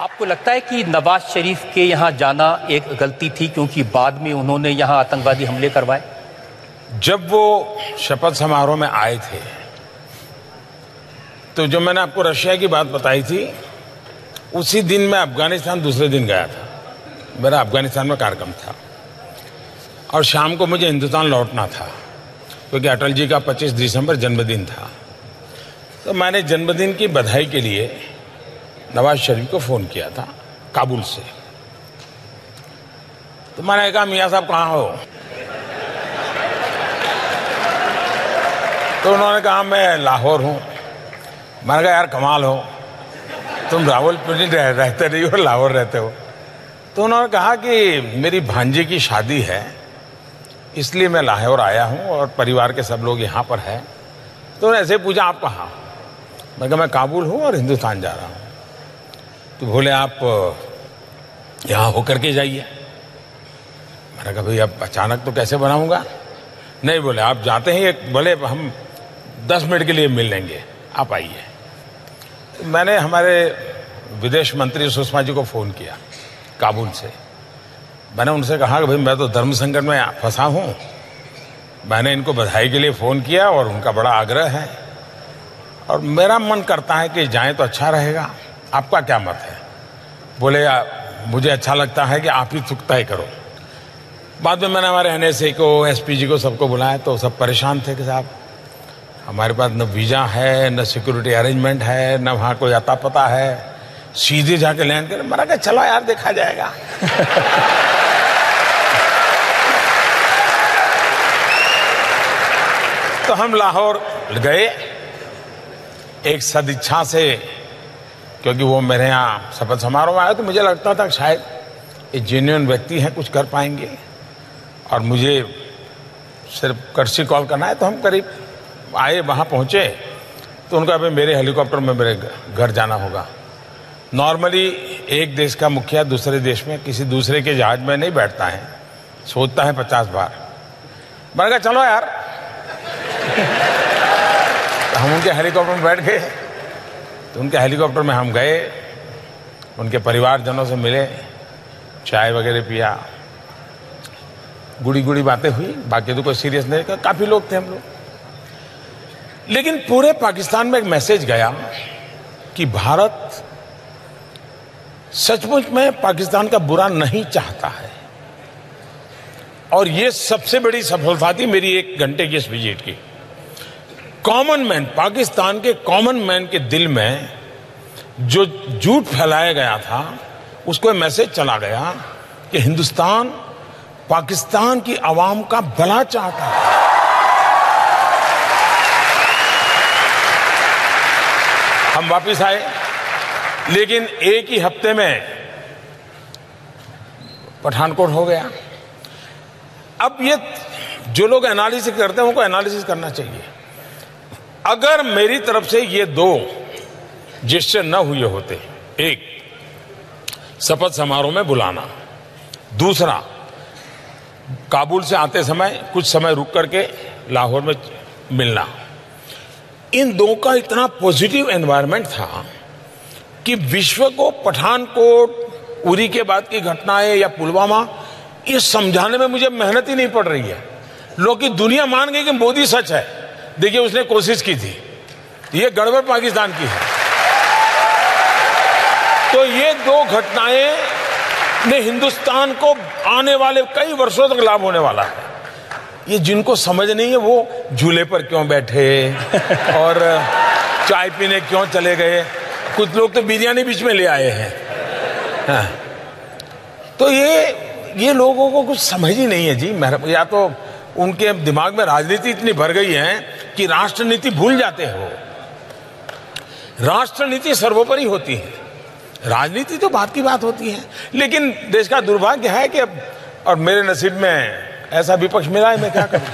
आपको लगता है कि नवाज शरीफ के यहाँ जाना एक गलती थी क्योंकि बाद में उन्होंने यहाँ आतंकवादी हमले करवाए? जब वो शपथ समारोह में आए थे तो जो मैंने आपको रशिया की बात बताई थी, उसी दिन मैं अफगानिस्तान दूसरे दिन गया था। मेरा अफगानिस्तान में कार्यक्रम था और शाम को मुझे हिंदुस्तान लौटना था क्योंकि अटल जी का 25 दिसंबर जन्मदिन था। तो मैंने जन्मदिन की बधाई के लिए नवाज शरीफ को फ़ोन किया था काबुल से। तो मैंने कहा, मियाँ साहब कहाँ हो? तो उन्होंने कहा, मैं लाहौर हूँ। मैंने कहा, यार कमाल हो, तुम रावलपिंडी रहते नहीं हो, लाहौर रहते हो। तो उन्होंने कहा कि मेरी भांजी की शादी है, इसलिए मैं लाहौर आया हूँ और परिवार के सब लोग यहाँ पर हैं। तो उन्होंने ऐसे पूछा, आप कहाँ? मैं कहा, मैं काबुल हूँ और हिंदुस्तान जा रहा हूँ। तो बोले, आप यहाँ होकर के जाइए। मैंने कहा, भाई अब अचानक तो कैसे बनाऊँगा? नहीं, बोले आप जाते हैं, बोले हम 10 मिनट के लिए मिल लेंगे, आप आइए। तो मैंने हमारे विदेश मंत्री सुषमा जी को फ़ोन किया काबुल से। मैंने उनसे कहा कि भाई मैं तो धर्म संकट में फंसा हूँ। मैंने इनको बधाई के लिए फ़ोन किया और उनका बड़ा आग्रह है और मेरा मन करता है कि जाएं तो अच्छा रहेगा। आपका क्या मत है? बोले, मुझे अच्छा लगता है कि आप ही तय करो। बाद में मैंने हमारे NSA को, SPG को, सबको बुलाया तो सब परेशान थे कि साहब हमारे पास न वीज़ा है, न सिक्योरिटी अरेंजमेंट है, न वहाँ कोई अता पता है, सीधे जाके लैंड करें। मैंने कहा, चलो यार देखा जाएगा। तो हम लाहौर गए एक सदिच्छा से, क्योंकि वो मेरे यहाँ शपथ समारोह में आया तो मुझे लगता था शायद ये जेन्युइन व्यक्ति हैं, कुछ कर पाएंगे और मुझे सिर्फ कर्सी कॉल करना है। तो हम करीब आए, वहाँ पहुँचे तो उनका भाई मेरे हेलीकॉप्टर में मेरे घर जाना होगा। नॉर्मली एक देश का मुखिया दूसरे देश में किसी दूसरे के जहाज में नहीं बैठता है, सोचता है 50 बार। मैंने कहा, चलो यार। तो हम उनके हेलीकॉप्टर में बैठ गए। तो उनके हेलीकॉप्टर में हम गए, उनके परिवारजनों से मिले, चाय वगैरह पिया, गुड़ी गुड़ी बातें हुई। बाकी तो कोई सीरियस नहीं, काफ़ी लोग थे हम लोग। लेकिन पूरे पाकिस्तान में एक मैसेज गया कि भारत सचमुच में पाकिस्तान का बुरा नहीं चाहता है। और ये सबसे बड़ी सफलता थी मेरी 1 घंटे की इस विजिट की। कॉमन मैन, पाकिस्तान के कॉमन मैन के दिल में जो झूठ फैलाया गया था, उसको मैसेज चला गया कि हिंदुस्तान पाकिस्तान की आवाम का भला चाहता है। हम वापिस आए, लेकिन एक ही हफ्ते में पठानकोट हो गया। अब ये जो लोग एनालिसिस करते हैं उनको एनालिसिस करना चाहिए। अगर मेरी तरफ से ये 2 जेस्चर न हुए होते, एक शपथ समारोह में बुलाना, दूसरा काबुल से आते समय कुछ समय रुक करके लाहौर में मिलना, इन 2 का इतना पॉजिटिव एनवायरनमेंट था कि विश्व को पठानकोट, उरी के बाद की घटनाएं या पुलवामा, ये समझाने में मुझे मेहनत ही नहीं पड़ रही है। लोग की दुनिया मान गई कि मोदी सच है। देखिए, उसने कोशिश की थी, ये गड़बड़ पाकिस्तान की है। तो ये 2 घटनाएं ने हिंदुस्तान को आने वाले कई वर्षों तक लाभ होने वाला है। ये जिनको समझ नहीं है वो झूले पर क्यों बैठे और चाय पीने क्यों चले गए। कुछ लोग तो बिरयानी बीच में ले आए हैं। हाँ। तो ये लोगों को कुछ समझ ही नहीं है जी। या तो उनके दिमाग में राजनीति इतनी भर गई है कि राष्ट्रनीति भूल जाते हो। राष्ट्रनीति सर्वोपरि होती है, राजनीति तो बात की बात होती है। लेकिन देश का दुर्भाग्य है कि अब, और मेरे नसीब में ऐसा विपक्ष मिला है, मैं क्या करूं।